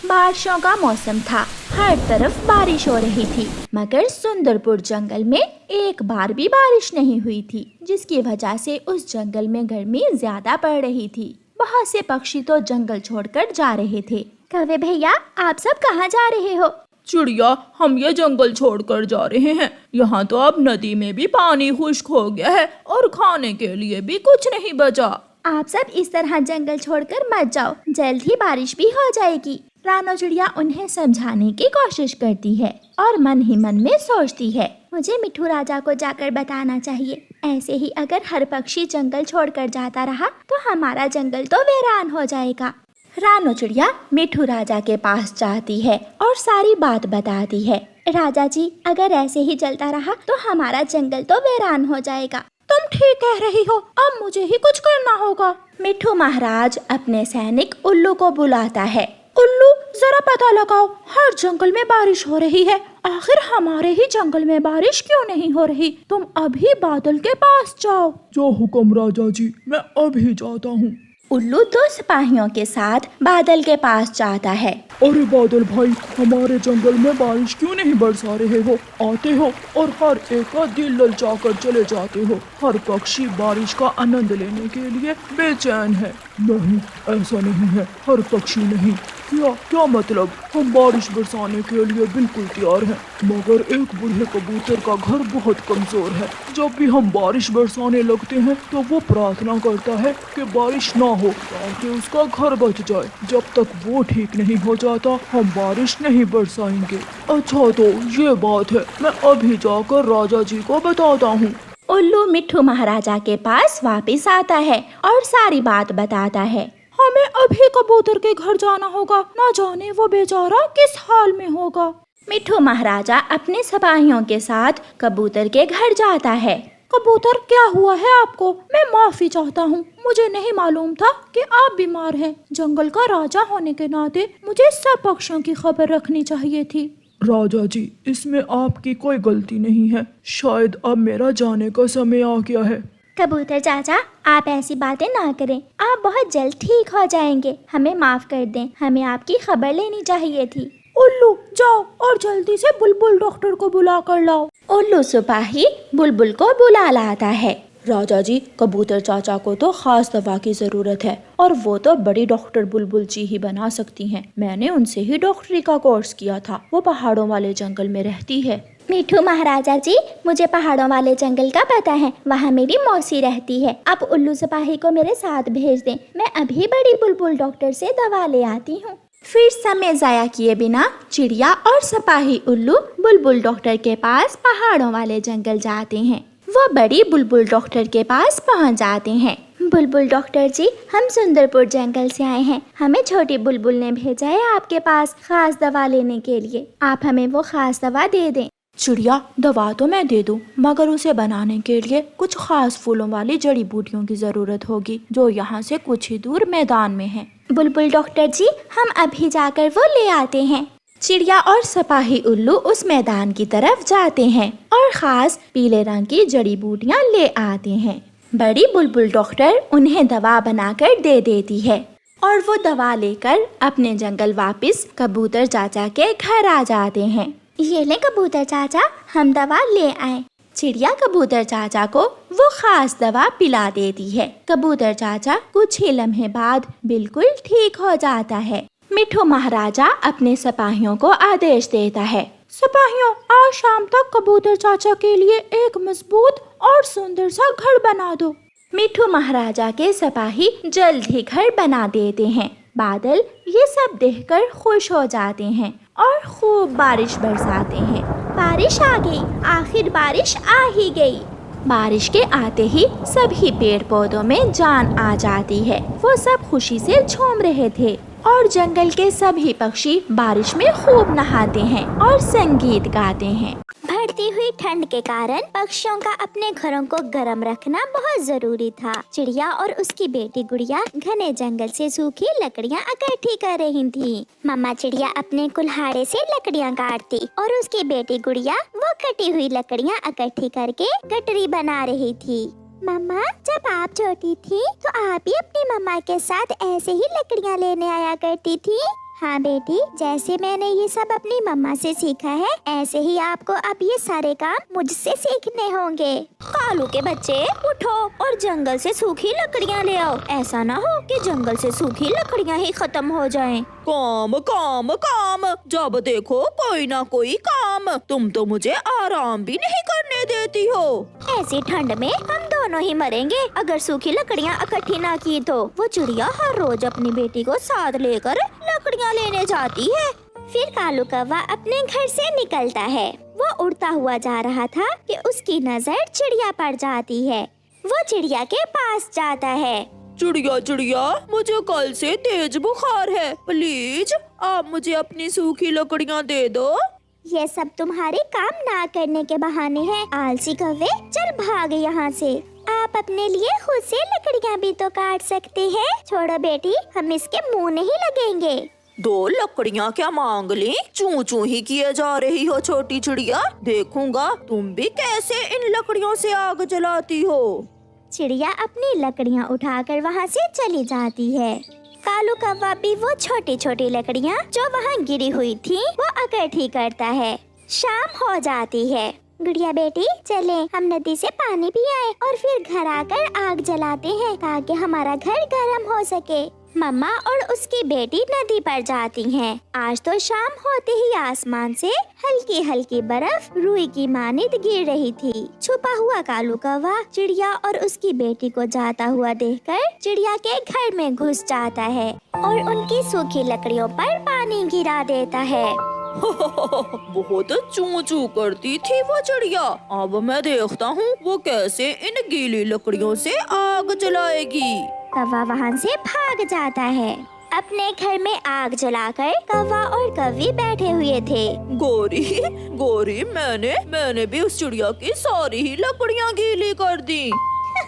बारिशों का मौसम था, हर तरफ बारिश हो रही थी, मगर सुंदरपुर जंगल में एक बार भी बारिश नहीं हुई थी, जिसकी वजह से उस जंगल में गर्मी ज्यादा पड़ रही थी। बहुत से पक्षी तो जंगल छोड़कर जा रहे थे। कौवे भैया, आप सब कहाँ जा रहे हो? चिड़िया, हम ये जंगल छोड़कर जा रहे हैं। यहाँ तो अब नदी में भी पानी खुश्क हो गया है और खाने के लिए भी कुछ नहीं बचा। आप सब इस तरह जंगल छोड़कर मत जाओ, जल्द ही बारिश भी हो जाएगी। रानो चिड़िया उन्हें समझाने की कोशिश करती है और मन ही मन में सोचती है, मुझे मिठू राजा को जाकर बताना चाहिए। ऐसे ही अगर हर पक्षी जंगल छोड़कर जाता रहा तो हमारा जंगल तो वीरान हो जाएगा। रानो चिड़िया मिठू राजा के पास जाती है और सारी बात बताती है। राजा जी, अगर ऐसे ही चलता रहा तो हमारा जंगल तो वीरान हो जाएगा। तुम ठीक कह रही हो, अब मुझे ही कुछ करना होगा। मिठू महाराज अपने सैनिक उल्लू को बुलाता है। उल्लू, जरा पता लगाओ, हर जंगल में बारिश हो रही है, आखिर हमारे ही जंगल में बारिश क्यों नहीं हो रही? तुम अभी बादल के पास जाओ। जो हुक्म राजा जी, मैं अभी जाता हूँ। उल्लू 2 सिपाहियों के साथ बादल के पास जाता है। अरे बादल भाई, हमारे जंगल में बारिश क्यों नहीं बरसा रहे हो? आते हो और हर एक का दिल ललचा कर चले जाते हो। हर पक्षी बारिश का आनंद लेने के लिए बेचैन है। नहीं, ऐसा नहीं है, हर पक्षी नहीं। क्या मतलब? हम बारिश बरसाने के लिए बिल्कुल तैयार हैं, मगर एक बूढ़े कबूतर का घर बहुत कमजोर है। जब भी हम बारिश बरसाने लगते हैं तो वो प्रार्थना करता है कि बारिश ना हो ताकि उसका घर बच जाए। जब तक वो ठीक नहीं हो जाता हम बारिश नहीं बरसाएंगे। अच्छा, तो ये बात है, मैं अभी जाकर राजा जी को बताता हूँ। उल्लू मिठू महाराजा के पास वापस आता है और सारी बात बताता है। हमें अभी कबूतर के घर जाना होगा, ना जाने वो बेचारा किस हाल में होगा। मिठू महाराजा अपने सिपाहियों के साथ कबूतर के घर जाता है। कबूतर, क्या हुआ है आपको? मैं माफी चाहता हूँ, मुझे नहीं मालूम था कि आप बीमार हैं। जंगल का राजा होने के नाते मुझे सब पक्षियों की खबर रखनी चाहिए थी। राजा जी, इसमें आपकी कोई गलती नहीं है। शायद अब मेरा जाने का समय आ गया है। कबूतर चाचा, आप ऐसी बातें ना करें, आप बहुत जल्द ठीक हो जाएंगे। हमें माफ कर दें, हमें आपकी खबर लेनी चाहिए थी। उल्लू, जाओ और जल्दी से बुलबुल डॉक्टर को बुला कर लाओ। उल्लू सिपाही बुलबुल को बुला लाता है। राजा जी, कबूतर चाचा को तो खास दवा की जरूरत है और वो तो बड़ी डॉक्टर बुलबुल जी ही बना सकती हैं। मैंने उनसे ही डॉक्टरी का कोर्स किया था। वो पहाड़ों वाले जंगल में रहती है। मिठू महाराजा जी, मुझे पहाड़ों वाले जंगल का पता है, वहाँ मेरी मौसी रहती है। आप उल्लू सिपाही को मेरे साथ भेज दें, मैं अभी बड़ी बुलबुल डॉक्टर से दवा ले आती हूँ। फिर समय जाया किए बिना चिड़िया और सिपाही उल्लू बुलबुल डॉक्टर के पास पहाड़ों वाले जंगल जाते हैं। वो बड़ी बुलबुल डॉक्टर के पास पहुँच जाते हैं। बुलबुल डॉक्टर जी, हम सुंदरपुर जंगल से आए हैं, हमें छोटी बुलबुल ने भेजा है आपके पास खास दवा लेने के लिए। आप हमें वो खास दवा दे दें। चिड़िया, दवा तो मैं दे दूं, मगर उसे बनाने के लिए कुछ खास फूलों वाली जड़ी बूटियों की जरूरत होगी, जो यहाँ से कुछ ही दूर मैदान में है। बुलबुल डॉक्टर जी, हम अभी जाकर वो ले आते हैं। चिड़िया और सिपाही उल्लू उस मैदान की तरफ जाते हैं और खास पीले रंग की जड़ी बूटियाँ ले आते हैं। बड़ी बुलबुल डॉक्टर उन्हें दवा बनाकर दे देती है और वो दवा लेकर अपने जंगल वापस कबूतर चाचा के घर आ जाते हैं। ये ले कबूतर चाचा, हम दवा ले आए। चिड़िया कबूतर चाचा को वो खास दवा पिला देती है। कबूतर चाचा कुछ ही लम्हे बाद बिल्कुल ठीक हो जाता है। मिठू महाराजा अपने सिपाहियों को आदेश देता है, सिपाहियों, आज शाम तक कबूतर चाचा के लिए एक मजबूत और सुंदर सा घर बना दो। मिठू महाराजा के सिपाही जल्द ही घर बना देते हैं। बादल ये सब देखकर खुश हो जाते हैं और खूब बारिश बरसाते हैं। बारिश आ गई, आखिर बारिश आ ही गई। बारिश के आते ही सभी पेड़ पौधों में जान आ जाती है। वो सब खुशी से झूम रहे थे और जंगल के सभी पक्षी बारिश में खूब नहाते हैं और संगीत गाते हैं। बढ़ती हुई ठंड के कारण पक्षियों का अपने घरों को गर्म रखना बहुत जरूरी था। चिड़िया और उसकी बेटी गुड़िया घने जंगल से सूखी लकड़ियाँ इकट्ठी कर रही थी। मम्मा चिड़िया अपने कुल्हाड़े से लकड़ियाँ काटती और उसकी बेटी गुड़िया वो कटी हुई लकड़ियाँ इकट्ठी करके गठरी बना रही थी। मम्मा, जब आप छोटी थी तो आप भी अपनी मम्मा के साथ ऐसे ही लकड़ियाँ लेने आया करती थी। हाँ बेटी, जैसे मैंने ये सब अपनी मम्मा से सीखा है, ऐसे ही आपको अब ये सारे काम मुझसे सीखने होंगे। कालू के बच्चे, उठो और जंगल से सूखी लकड़ियाँ ले आओ। ऐसा ना हो कि जंगल से सूखी लकड़ियाँ ही खत्म हो जाएं। काम काम काम, जब देखो कोई ना कोई काम। तुम तो मुझे आराम भी नहीं करने देती हो। ऐसी ठंड में हम दोनों ही मरेंगे अगर सूखी लकड़ियाँ इकट्ठी ना की तो। वो चिड़िया हर रोज अपनी बेटी को साथ लेकर लकड़ियाँ लेने जाती है। फिर कालू कौवा अपने घर से निकलता है। वो उड़ता हुआ जा रहा था कि उसकी नजर चिड़िया पर जाती है। वो चिड़िया के पास जाता है। चिड़िया चिड़िया, मुझे कल से तेज बुखार है, प्लीज आप मुझे अपनी सूखी लकड़ियाँ दे दो। ये सब तुम्हारे काम ना करने के बहाने हैं, आलसी कौवे, चल भाग यहाँ से। आप अपने लिए खुद से लकड़ियाँ भी तो काट सकते हैं। छोड़ो बेटी, हम इसके मुंह नहीं लगेंगे। 2 लकड़ियाँ क्या मांग ली? चू चू ही किए जा रही हो छोटी चिड़िया। देखूंगा तुम भी कैसे इन लकड़ियों से आग जलाती हो। चिड़िया अपनी लकड़ियाँ उठाकर वहाँ से चली जाती है। कालू कौवा भी वो छोटी छोटी लकड़ियाँ जो वहाँ गिरी हुई थी वो इकट्ठी करता है। शाम हो जाती है। गुड़िया बेटी, चले हम नदी से पानी पी आए और फिर घर आकर आग जलाते हैं ताकि हमारा घर गर्म हो सके। मम्मा और उसकी बेटी नदी पर जाती हैं। आज तो शाम होते ही आसमान से हल्की हल्की बर्फ रुई की मानित गिर रही थी। छुपा हुआ कालू कौवा चिड़िया और उसकी बेटी को जाता हुआ देखकर चिड़िया के घर में घुस जाता है और उनकी सूखी लकड़ियों पर पानी गिरा देता है। बहुत चू चू करती थी वो चिड़िया। अब मैं देखता हूँ वो कैसे इन गीली लकड़ियों से आग जलाएगी। कौवा वहाँ से भाग जाता है। अपने घर में आग जलाकर कौवा और कौवी बैठे हुए थे। गोरी गोरी, मैंने भी उस चिड़िया की सारी ही लकड़ियाँ गीली कर दी।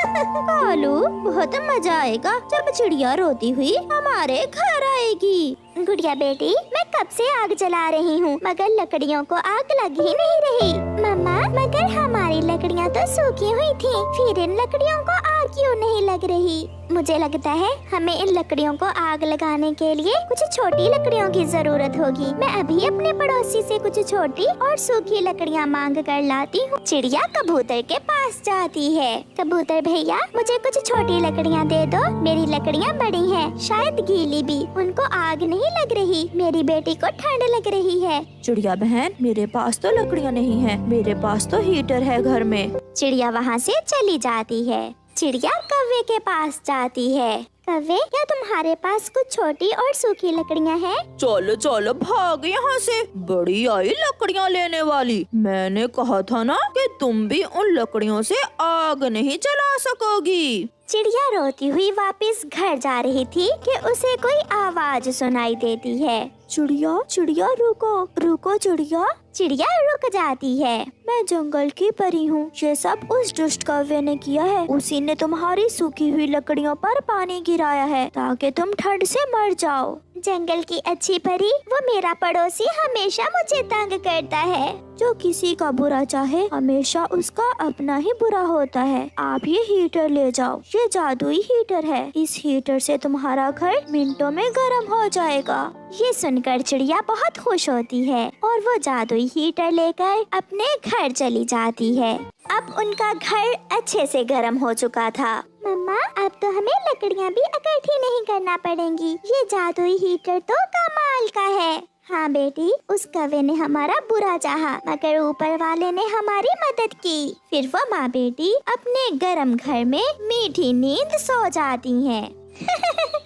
कालू, बहुत मजा आएगा जब चिड़िया रोती हुई हमारे घर आएगी। गुड़िया बेटी, मैं कब से आग जला रही हूँ मगर लकड़ियों को आग लग ही नहीं रही। मम्मा, मगर हमारी लकड़ियाँ तो सूखी हुई थी, फिर इन लकड़ियों को आग क्यों नहीं लग रही? मुझे लगता है हमें इन लकड़ियों को आग लगाने के लिए कुछ छोटी लकड़ियों की जरूरत होगी। मैं अभी अपने पड़ोसी से कुछ छोटी और सूखी लकड़ियाँ मांग कर लाती हूँ। चिड़िया कबूतर के पास जाती है। कबूतर भैया, मुझे कुछ छोटी लकड़ियाँ दे दो। मेरी लकड़ियाँ बड़ी हैं, शायद गीली भी, उनको आग नहीं लग रही। मेरी बेटी को ठंड लग रही है। चिड़िया बहन, मेरे पास तो लकड़ियाँ नहीं है, मेरे पास तो हीटर है घर में। चिड़िया वहाँ से चली जाती है। चिड़िया कौवे के पास जाती है। कौवे, क्या तुम्हारे पास कुछ छोटी और सूखी लकड़ियाँ हैं? चलो चलो भाग यहाँ से, बड़ी आई लकड़ियाँ लेने वाली। मैंने कहा था ना कि तुम भी उन लकड़ियों से आग नहीं जला सकोगी। चिड़िया रोती हुई वापस घर जा रही थी कि उसे कोई आवाज सुनाई देती है। चिड़िया चिड़िया, रुको रुको चिड़िया। चिड़िया रुक जाती है। मैं जंगल की परी हूँ, ये सब उस दुष्ट कौवे ने किया है। उसी ने तुम्हारी सूखी हुई लकड़ियों पर पानी गिराया है ताकि तुम ठंड से मर जाओ। जंगल की अच्छी परी, वो मेरा पड़ोसी हमेशा मुझे तंग करता है। जो किसी का बुरा चाहे हमेशा उसका अपना ही बुरा होता है। आप ये हीटर ले जाओ, ये जादुई हीटर है। इस हीटर से तुम्हारा घर मिनटों में गर्म हो जाएगा। ये सुनकर चिड़िया बहुत खुश होती है और वो जादुई हीटर लेकर अपने घर चली जाती है। अब उनका घर अच्छे से गर्म हो चुका था। मम्मा, अब तो हमें लकड़ियाँ भी इकट्ठी नहीं करना पड़ेंगी। ये जादुई हीटर तो कमाल का है। हाँ बेटी, उस कौवे ने हमारा बुरा चाहा मगर ऊपर वाले ने हमारी मदद की। फिर वो माँ बेटी अपने गर्म घर में मीठी नींद सो जाती हैं।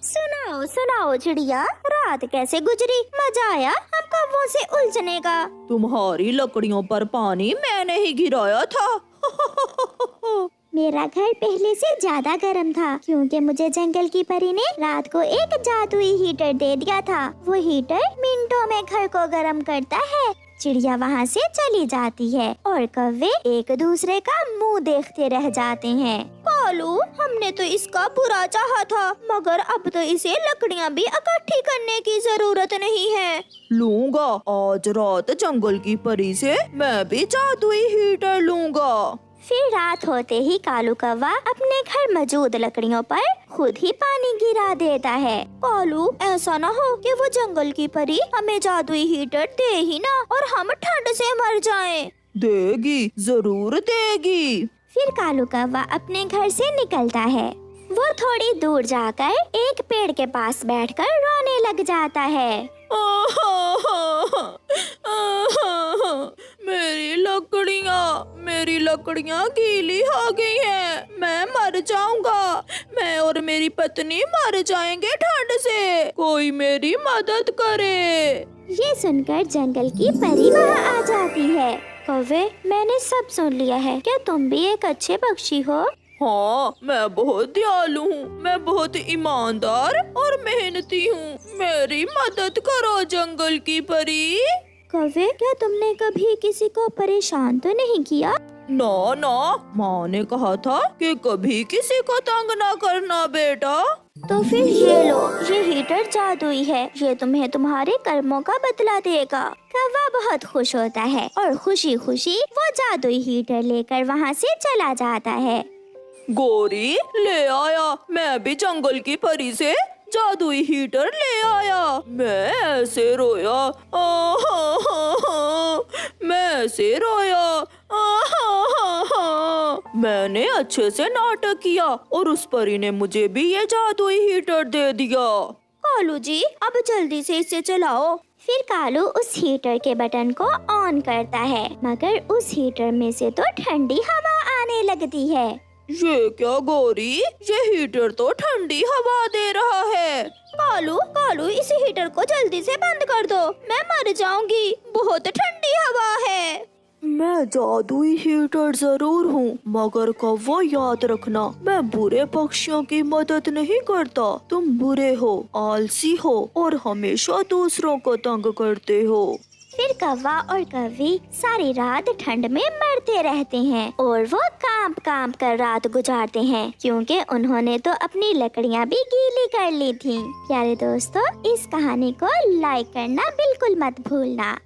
सुनाओ सुनाओ चिड़िया, रात कैसे गुजरी? मजा आया हम कौवों से उलझने का। तुम्हारी लकड़ियों पर पानी मैंने ही गिराया था। मेरा घर पहले से ज्यादा गर्म था क्योंकि मुझे जंगल की परी ने रात को एक जादुई हीटर दे दिया था। वो हीटर मिनटों में घर को गर्म करता है। चिड़िया वहाँ से चली जाती है और कौवे एक दूसरे का मुंह देखते रह जाते हैं। कालू, हमने तो इसका बुरा चाहा था मगर अब तो इसे लकड़ियाँ भी इकट्ठी करने की जरूरत नहीं है। लूंगा आज रात जंगल की परी से मैं भी जादुई हीटर लूंगा। फिर रात होते ही कालू कौवा अपने घर मौजूद लकड़ियों पर खुद ही पानी गिरा देता है। कालू, ऐसा ना हो कि वो जंगल की परी हमें जादुई हीटर दे ही ना और हम ठंड से मर जाएं। देगी, जरूर देगी। फिर कालू कौवा अपने घर से निकलता है। वो थोड़ी दूर जाकर एक पेड़ के पास बैठकर रोने लग जाता है। मेरी लकड़ियाँ गीली हो गई हैं। मैं मर जाऊंगा। मैं और मेरी पत्नी मर जाएंगे ठंड से। कोई मेरी मदद करे। ये सुनकर जंगल की परी वहाँ आ जाती है। कौवे, मैंने सब सुन लिया है। क्या तुम भी एक अच्छे पक्षी हो? हाँ, मैं बहुत दयालु हूँ। मैं बहुत ईमानदार और मेहनती हूँ। मेरी मदद करो जंगल की परी। कौवे, क्या तुमने कभी किसी को परेशान तो नहीं किया? ना ना, माँ ने कहा था कि कभी किसी को तंग ना करना बेटा। तो फिर ये लो, ये हीटर जादुई है। ये तुम्हें तुम्हारे कर्मों का बदला देगा। कौवा बहुत खुश होता है और खुशी खुशी वो जादुई हीटर लेकर वहाँ से चला जाता है। गोरी, ले आया। मैं भी जंगल की परी से जादुई हीटर ले आया। मैं ऐसे रोया, मैं ऐसे रोया। मैंने अच्छे से नाटक किया और उस परी ने मुझे भी ये जादुई हीटर दे दिया। कालू जी, अब जल्दी से इसे चलाओ। फिर कालू उस हीटर के बटन को ऑन करता है, मगर उस हीटर में से तो ठंडी हवा आने लगती है। ये क्या गोरी, ये हीटर तो ठंडी हवा दे रहा है। कालू, इस हीटर को जल्दी से बंद कर दो। मैं मर जाऊंगी, बहुत ठंडी हवा है। मैं जादुई हीटर जरूर हूँ, मगर कौवा याद रखना, मैं बुरे पक्षियों की मदद नहीं करता। तुम बुरे हो, आलसी हो और हमेशा दूसरों को तंग करते हो। फिर कौवा और कौवी सारी रात ठंड में मरते रहते हैं और वो कांप कांप कर रात गुजारते हैं, क्योंकि उन्होंने तो अपनी लकड़ियाँ भी गीली कर ली थी। प्यारे दोस्तों, इस कहानी को लाइक करना बिल्कुल मत भूलना।